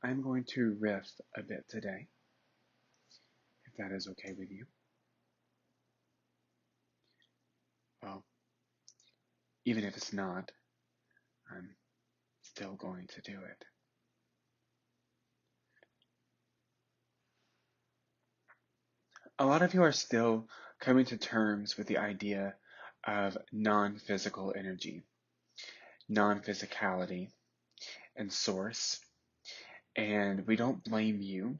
I'm going to riff a bit today, if that is okay with you. Well, even if it's not, I'm still going to do it. A lot of you are still coming to terms with the idea of non-physical energy, non-physicality, and source, and we don't blame you.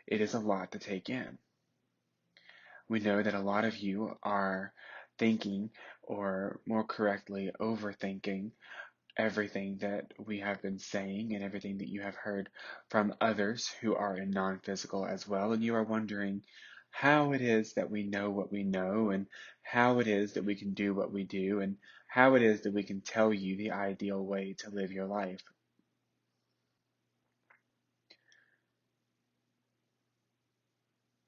It is a lot to take in. We know that a lot of you are thinking, or more correctly, overthinking everything that we have been saying and everything that you have heard from others who are in non-physical as well. And you are wondering how it is that we know what we know, and how it is that we can do what we do, and how it is that we can tell you the ideal way to live your life.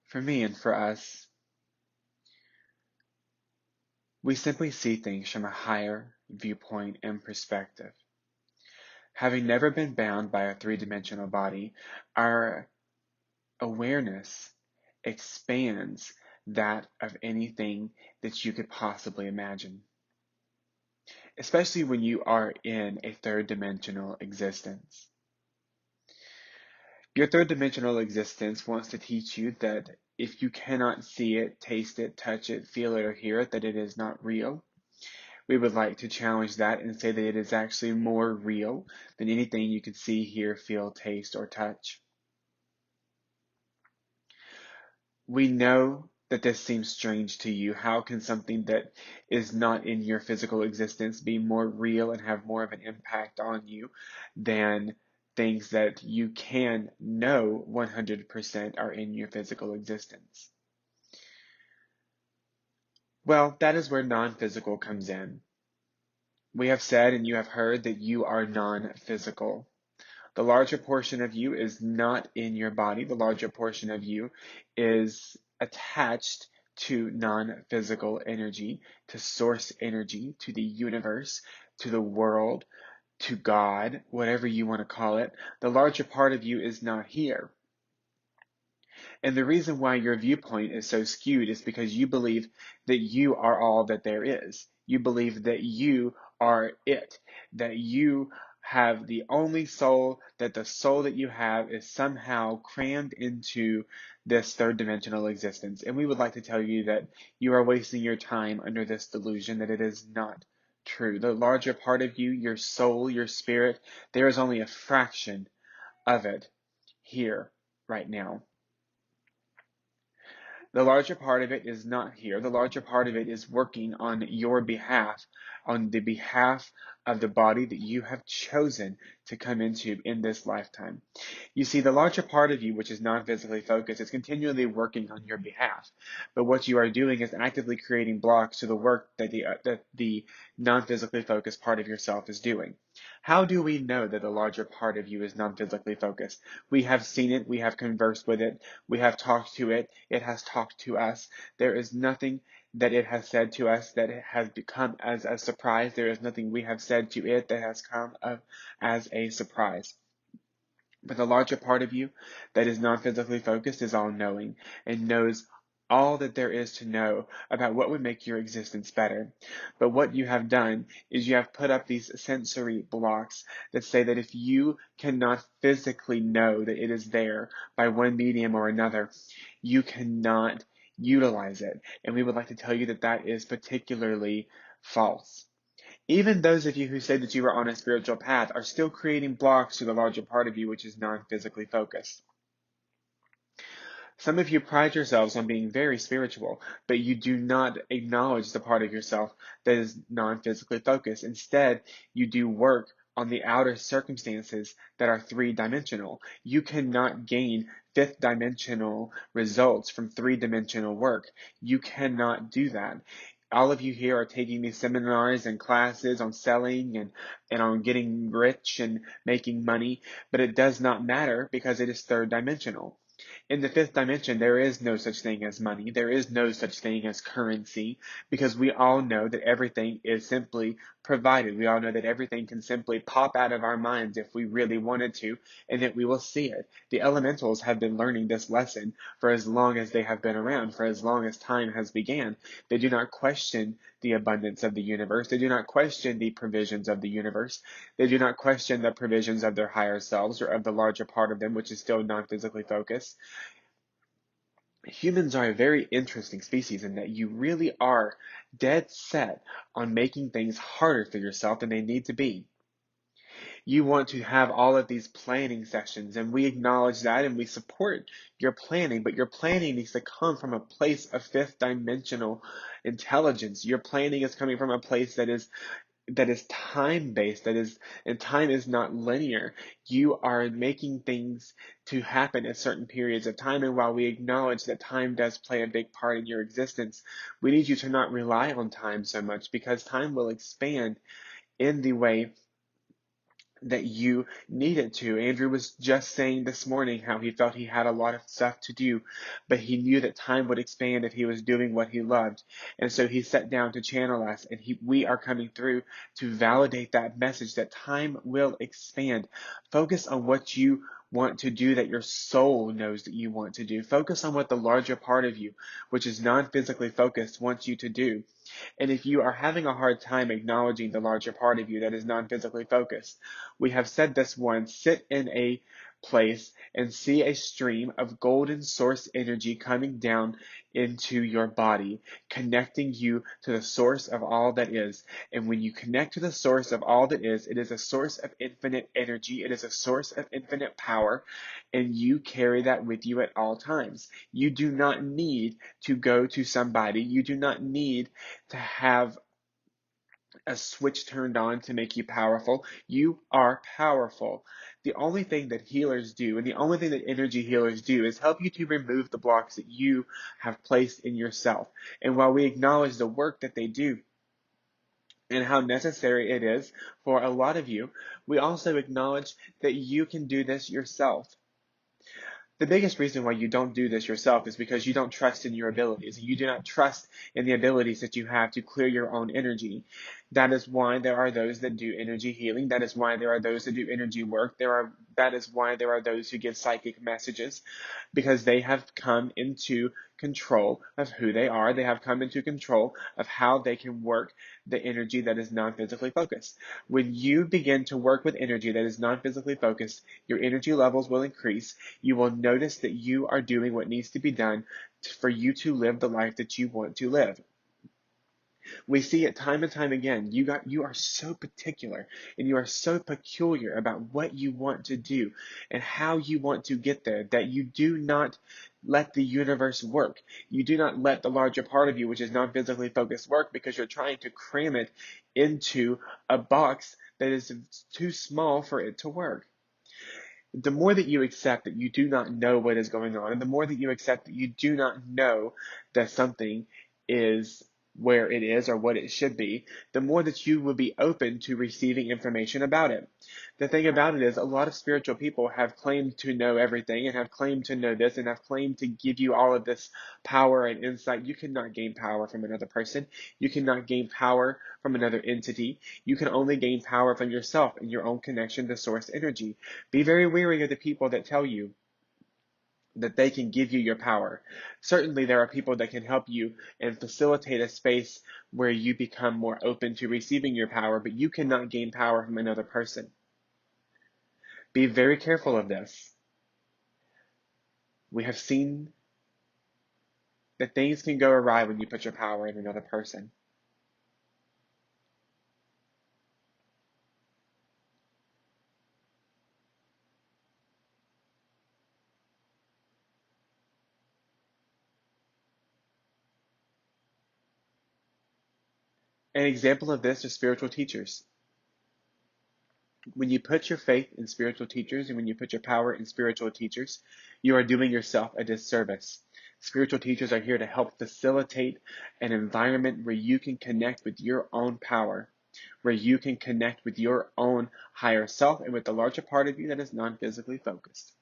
For me and for us, we simply see things from a higher viewpoint and perspective. Having never been bound by a three-dimensional body, our awareness expands that of anything that you could possibly imagine, especially when you are in a third dimensional existence. Your third dimensional existence wants to teach you that if you cannot see it, taste it, touch it, feel it, or hear it, that it is not real. We would like to challenge that and say that it is actually more real than anything you can see, hear, feel, taste, or touch. We know that this seems strange to you. How can something that is not in your physical existence be more real and have more of an impact on you than things that you can know 100% are in your physical existence? Well, that is where non-physical comes in. We have said and you have heard that you are non-physical. The larger portion of you is not in your body. The larger portion of you is attached to non-physical energy, to source energy, to the universe, to the world, to God, whatever you want to call it. The larger part of you is not here. And the reason why your viewpoint is so skewed is because you believe that you are all that there is. You believe that you are it, that you have the only soul, that the soul that you have is somehow crammed into this third dimensional existence. And we would like to tell you that you are wasting your time under this delusion, that it is not true. The larger part of you, your soul, your spirit, there is only a fraction of it here right now. The larger part of it is not here. The larger part of it is working on your behalf, on the behalf of the body that you have chosen to come into in this lifetime. You see, the larger part of you, which is non-physically focused, is continually working on your behalf. But what you are doing is actively creating blocks to the work that the non-physically focused part of yourself is doing. How do we know that the larger part of you is non-physically focused? We have seen it, we have conversed with it, we have talked to it, it has talked to us. There is nothing that it has said to us that it has become as a surprise. There is nothing we have said to it that has come as a surprise. But the larger part of you that is non-physically focused is all-knowing and knows all that there is to know about what would make your existence better. But what you have done is you have put up these sensory blocks that say that if you cannot physically know that it is there by one medium or another, you cannot utilize it. And we would like to tell you that that is particularly false. Even those of you who say that you are on a spiritual path are still creating blocks to the larger part of you, which is non-physically focused. Some of you pride yourselves on being very spiritual, but you do not acknowledge the part of yourself that is non-physically focused. Instead, you do work on the outer circumstances that are three-dimensional. You cannot gain fifth dimensional results from three-dimensional work. You cannot do that. All of you here are taking these seminars and classes on selling and on getting rich and making money, but it does not matter because it is third dimensional. In the fifth dimension, there is no such thing as money. There is no such thing as currency, because we all know that everything is simply provided. We all know that everything can simply pop out of our minds if we really wanted to, and that we will see it. The elementals have been learning this lesson for as long as they have been around, for as long as time has began. They do not question the abundance of the universe. They do not question the provisions of the universe. They do not question the provisions of their higher selves or of the larger part of them, which is still non-physically focused. Humans are a very interesting species in that you really are dead set on making things harder for yourself than they need to be. You want to have all of these planning sessions, and we acknowledge that and we support your planning, but your planning needs to come from a place of fifth dimensional intelligence. Your planning is coming from a place that is time based, and time is not linear. You are making things to happen at certain periods of time, and while we acknowledge that time does play a big part in your existence, we need you to not rely on time so much, because time will expand in the way that you needed to. Andrew was just saying this morning how he felt he had a lot of stuff to do, but he knew that time would expand if he was doing what he loved. And so he sat down to channel us, and we are coming through to validate that message that time will expand. Focus on what you want to do, that your soul knows that you want to do. Focus on what the larger part of you, which is non-physically focused, wants you to do. And if you are having a hard time acknowledging the larger part of you that is non-physically focused, we have said this once: sit in a place and see a stream of golden source energy coming down into your body, connecting you to the source of all that is. And when you connect to the source of all that is, it is a source of infinite energy. It is a source of infinite power, and you carry that with you at all times. You do not need to go to somebody. You do not need to have a switch turned on to make you powerful. You are powerful. The only thing that healers do, and the only thing that energy healers do, is help you to remove the blocks that you have placed in yourself. And while we acknowledge the work that they do and how necessary it is for a lot of you, we also acknowledge that you can do this yourself. The biggest reason why you don't do this yourself is because you don't trust in your abilities. You do not trust in the abilities that you have to clear your own energy. That is why there are those that do energy healing. That is why there are those that do energy work. That is why there are those who give psychic messages, because they have come into control of who they are. They have come into control of how they can work the energy that is non-physically focused. When you begin to work with energy that is non-physically focused, your energy levels will increase. You will notice that you are doing what needs to be done for you to live the life that you want to live. We see it time and time again. You are so particular and you are so peculiar about what you want to do and how you want to get there, that you do not let the universe work. You do not let the larger part of you, which is non-physically focused, work, because you're trying to cram it into a box that is too small for it to work. The more that you accept that you do not know what is going on, and the more that you accept that you do not know that something is where it is or what it should be, the more that you will be open to receiving information about it. The thing about it is, a lot of spiritual people have claimed to know everything and have claimed to know this and have claimed to give you all of this power and insight. You cannot gain power from another person. You cannot gain power from another entity. You can only gain power from yourself and your own connection to source energy. Be very wary of the people that tell you that they can give you your power. Certainly there are people that can help you and facilitate a space where you become more open to receiving your power, but you cannot gain power from another person. Be very careful of this. We have seen that things can go awry when you put your power in another person. An example of this is spiritual teachers. When you put your faith in spiritual teachers and when you put your power in spiritual teachers, you are doing yourself a disservice. Spiritual teachers are here to help facilitate an environment where you can connect with your own power, where you can connect with your own higher self and with the larger part of you that is non-physically focused.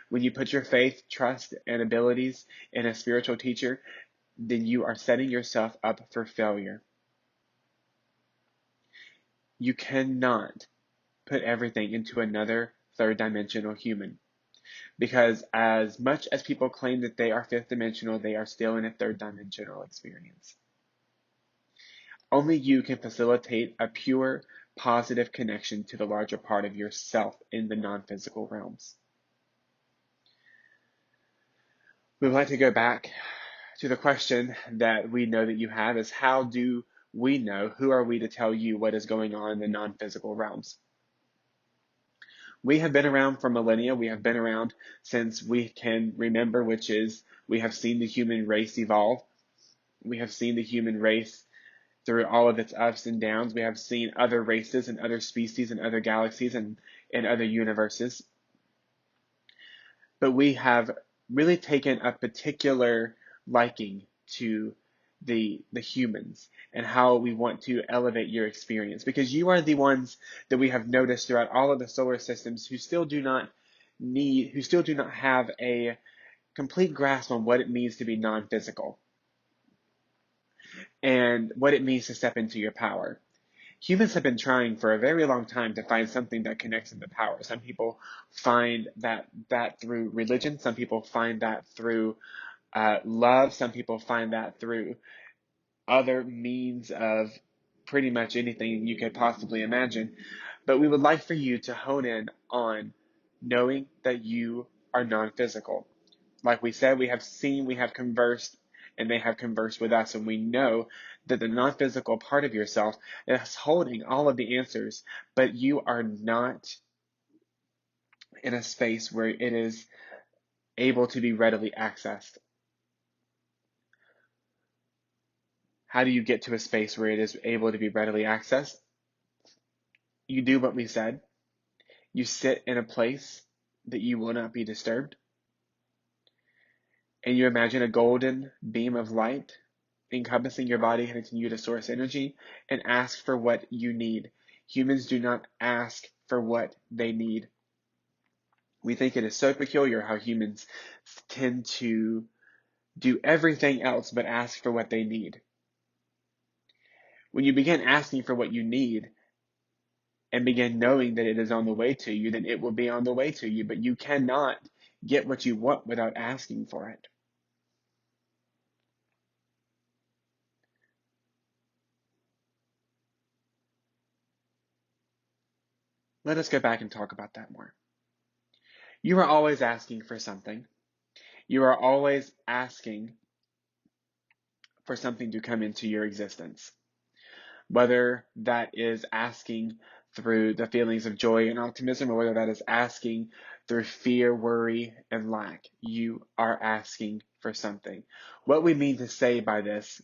When you put your faith, trust, and abilities in a spiritual teacher, then you are setting yourself up for failure. You cannot put everything into another third dimensional human. Because as much as people claim that they are fifth dimensional, they are still in a third dimensional experience. Only you can facilitate a pure, positive connection to the larger part of yourself in the non-physical realms. We would like to go back to the question that we know that you have is, how do we know? Who are we to tell you what is going on in the non-physical realms? We have been around for millennia. We have been around since we can remember, which is we have seen the human race evolve. We have seen the human race through all of its ups and downs. We have seen other races and other species and other galaxies and other universes. But we have really taken a particular liking to the humans and how we want to elevate your experience, because you are the ones that we have noticed throughout all of the solar systems who still do not have a complete grasp on what it means to be non-physical and what it means to step into your power. Humans have been trying for a very long time to find something that connects them to power. Some people find that through religion. Some people find that through love. Some people find that through other means of pretty much anything you could possibly imagine. But we would like for you to hone in on knowing that you are non-physical. Like we said, we have conversed, and they have conversed with us, and we know that the non-physical part of yourself is holding all of the answers, but you are not in a space where it is able to be readily accessed. How do you get to a space where it is able to be readily accessed? You do what we said. You sit in a place that you will not be disturbed, and you imagine a golden beam of light encompassing your body, connecting you to source energy, and ask for what you need. Humans do not ask for what they need. We think it is so peculiar how humans tend to do everything else but ask for what they need. When you begin asking for what you need and begin knowing that it is on the way to you, then it will be on the way to you, but you cannot get what you want without asking for it. Let us go back and talk about that more. You are always asking for something. You are always asking for something to come into your existence. Whether that is asking through the feelings of joy and optimism, or whether that is asking through fear, worry, and lack, you are asking for something. What we mean to say by this,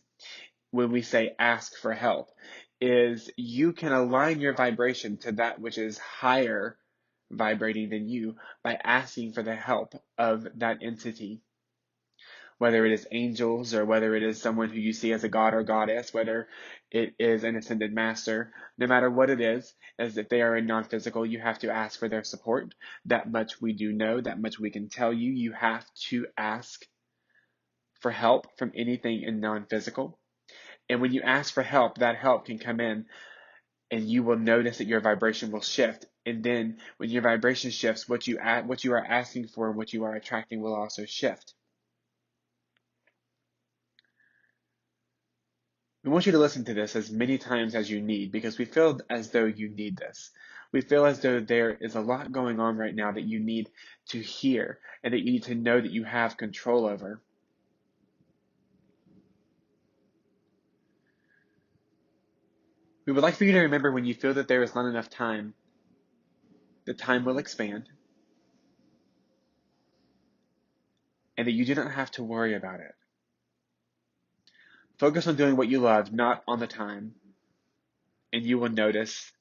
when we say ask for help, is you can align your vibration to that which is higher vibrating than you by asking for the help of that entity. Whether it is angels or whether it is someone who you see as a god or goddess, whether it is an ascended master, no matter what it is, as if they are in non-physical, you have to ask for their support. That much we do know, that much we can tell you. You have to ask for help from anything in non-physical. And when you ask for help, that help can come in and you will notice that your vibration will shift. And then when your vibration shifts, what you are asking for and what you are attracting will also shift. We want you to listen to this as many times as you need, because we feel as though you need this. We feel as though there is a lot going on right now that you need to hear and that you need to know that you have control over. We would like for you to remember, when you feel that there is not enough time, the time will expand, and that you do not have to worry about it. Focus on doing what you love, not on the time, and you will notice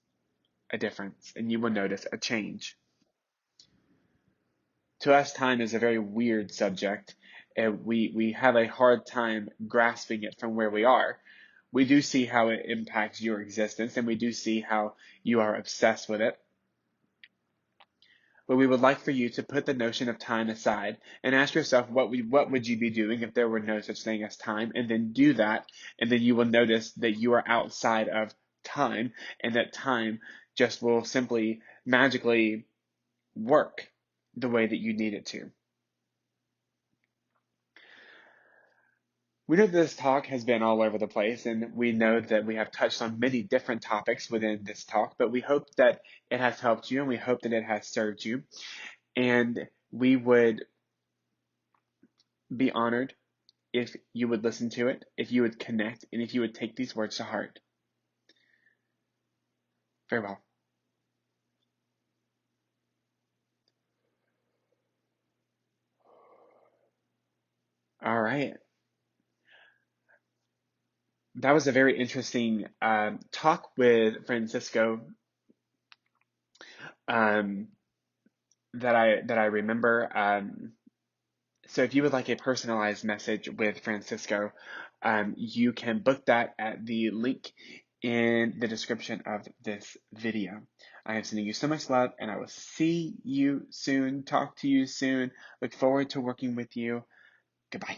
a difference, and you will notice a change. To us, time is a very weird subject, and we have a hard time grasping it from where we are. We do see how it impacts your existence, and we do see how you are obsessed with it. but we would like for you to put the notion of time aside and ask yourself what would you be doing if there were no such thing as time, and then do that, and then you will notice that you are outside of time, and that time just will simply magically work the way that you need it to. We know that this talk has been all over the place, and we know that we have touched on many different topics within this talk, but we hope that it has helped you, and we hope that it has served you. And we would be honored if you would listen to it, if you would connect, and if you would take these words to heart. Farewell. All right. That was a very interesting talk with Francisco um, that I remember. So if you would like a personalized message with Francisco, you can book that at the link in the description of this video. I am sending you so much love, and I will see you soon, talk to you soon, look forward to working with you. Goodbye.